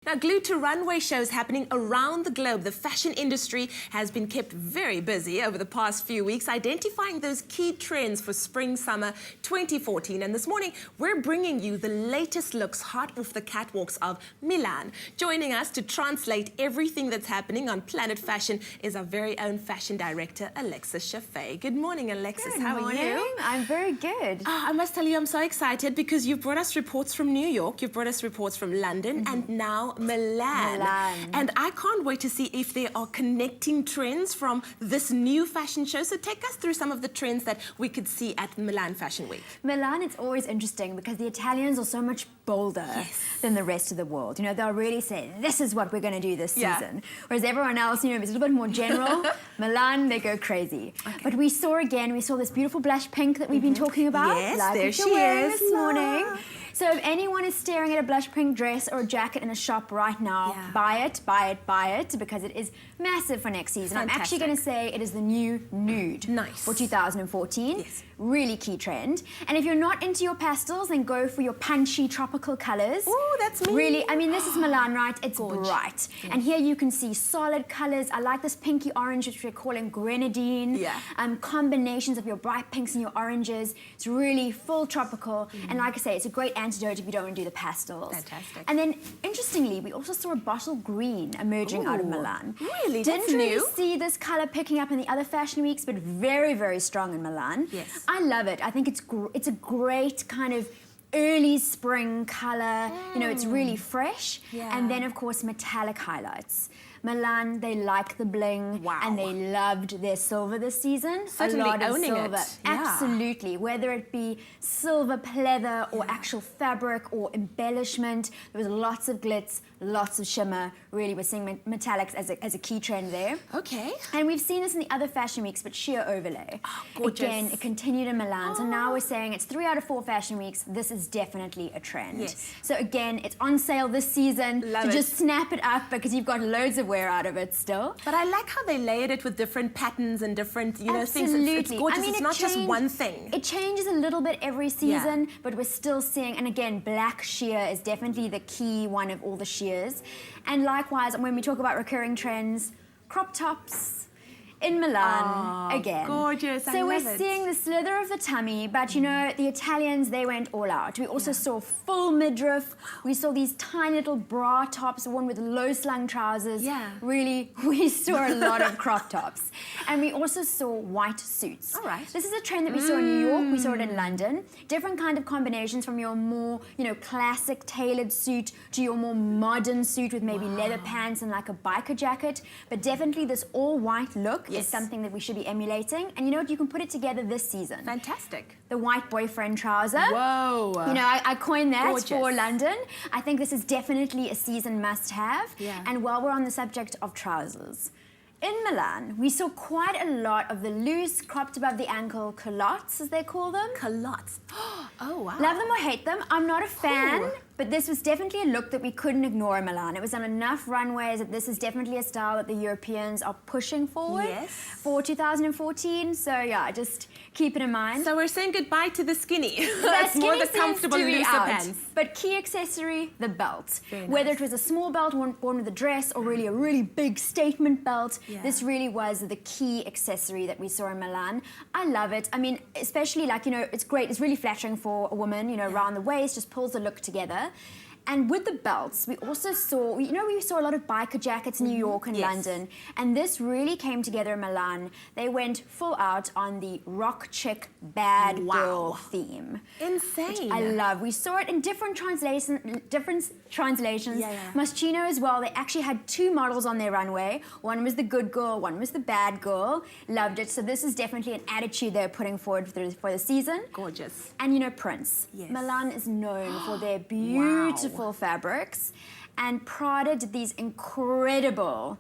Now, glued to runway shows happening around the globe, the fashion industry has been kept very busy over the past few weeks, identifying those key trends for spring-summer 2014. And this morning, we're bringing you the latest looks hot off the catwalks of Milan. Joining us to translate everything that's happening on Planet Fashion is our very own fashion director, Alexis Chaffee. Good morning, Alexis. How are you? I'm very good. I must tell you, I'm so excited because you've brought us reports from New York, you've brought us reports from London, and now Milan. And I can't wait to see if there are connecting trends from this new fashion show. So take us through some of the trends that we could see at Milan Fashion Week. Milan, it's always interesting because the Italians are so much bolder than the rest of the world. You know, they'll really say, this is what we're going to do this season. Whereas everyone else, you know, is a little bit more general. Milan, they go crazy. But we saw this beautiful blush pink that we've been talking about. Yes, like there what she you're wearing is. this morning. So if anyone is staring at a blush pink dress or a jacket in a shop right now, buy it, buy it, buy it, because it is massive for next season. Fantastic. I'm actually going to say it is the new nude for 2014. Yes. Really key trend. And if you're not into your pastels, then go for your punchy tropical colors. Ooh, that's me. Really, I mean, this is Milan, right? It's Gorgeous. bright. And here you can see solid colors. I like this pinky orange, which we're calling grenadine. Combinations of your bright pinks and your oranges. It's really full tropical. And like I say, it's a great antidote if you don't want to do the pastels. Fantastic. And then, interestingly, we also saw a bottle green emerging out of Milan. Really? Didn't That's really new. see this color picking up in the other fashion weeks, but very, very strong in Milan. Yes. I love it. I think it's a great kind of early spring color. You know, it's really fresh. And then, of course, metallic highlights. Milan, they like the bling, and they loved their silver this season. Certainly a lot of owning silver. it. Absolutely. Whether it be silver pleather or actual fabric or embellishment, there was lots of glitz, lots of shimmer. Really, we're seeing metallics as a key trend there. Okay. And we've seen this in the other fashion weeks, but sheer overlay. Gorgeous. Again, it continued in Milan. So now we're saying it's 3 out of 4 fashion weeks. This is definitely a trend. Yes. So again, it's on sale this season. Love it. Just snap it up because you've got loads of wear out of it still. But I like how they layered it with different patterns and different, you know, things. It's gorgeous. I mean, it's not just one thing. It changes a little bit every season, but we're still seeing, and again, black sheer is definitely the key one of all the sheers. And likewise, when we talk about recurring trends, crop tops in Milan again. Gorgeous. So we're seeing the slither of the tummy, but you know, the Italians, they went all out. We also saw full midriff. We saw these tiny little bra tops, one with low slung trousers. Really, we saw a lot of crop tops. And we also saw white suits. All right. This is a trend that we saw in New York, we saw it in London. Different kind of combinations from your more, you know, classic tailored suit to your more modern suit with maybe leather pants and like a biker jacket. But definitely this all white look is something that we should be emulating. And you know what? You can put it together this season. Fantastic. The white boyfriend trouser. Whoa. You know, I coined that for Gorgeous. London. I think this is definitely a season must-have. And while we're on the subject of trousers, in Milan, we saw quite a lot of the loose, cropped above the ankle culottes, as they call them. Culottes. Oh, wow. Love them or hate them. I'm not a fan, but this was definitely a look that we couldn't ignore in Milan. It was on enough runways that this is definitely a style that the Europeans are pushing forward for 2014. So yeah, just keep it in mind. So we're saying goodbye to the skinny. That's more the comfortable, looser pants. But key accessory, the belt. Whether it was a small belt worn with a dress or really a really big statement belt, this really was the key accessory that we saw in Milan. I love it. I mean, especially like, you know, it's great. It's really flattering for a woman, you know, around the waist, just pulls the look together. And with the belts, we also saw, you know, we saw a lot of biker jackets in New York and London, and this really came together in Milan. They went full out on the rock chick bad girl theme. Insane. Which I love. We saw it in different translations. Moschino as well. They actually had 2 models on their runway. One was the good girl, one was the bad girl. Loved it. So this is definitely an attitude they're putting forward for the season. Gorgeous. And you know, Prince. Milan is known for their beautiful fabrics, and Prada did these incredible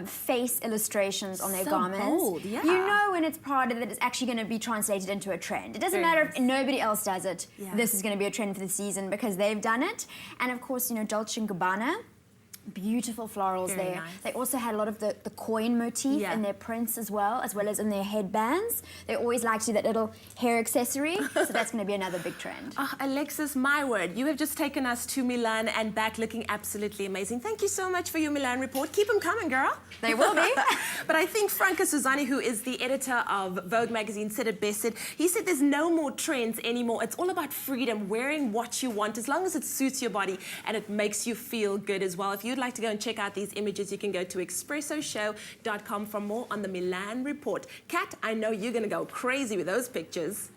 face illustrations on their garments. Bold, You know when it's Prada that it's actually going to be translated into a trend. It doesn't matter if nobody else does it. This is going to be a trend for the season because they've done it. And of course, you know, Dolce & Gabbana. beautiful florals Very there. nice. They also had a lot of the coin motif Yeah. in their prints as well as in their headbands. They always like to do that little hair accessory, so that's going to be another big trend. Oh, Alexis, my word, you have just taken us to Milan and back looking absolutely amazing. Thank you so much for your Milan report. Keep them coming, girl. They will be. But I think Franca Susani, who is the editor of Vogue magazine, said it best. He said there's no more trends anymore. It's all about freedom, wearing what you want, as long as it suits your body and it makes you feel good as well. If you'd like to go and check out these images, you can go to expressoshow.com for more on the Milan report. Kat, I know you're going to go crazy with those pictures.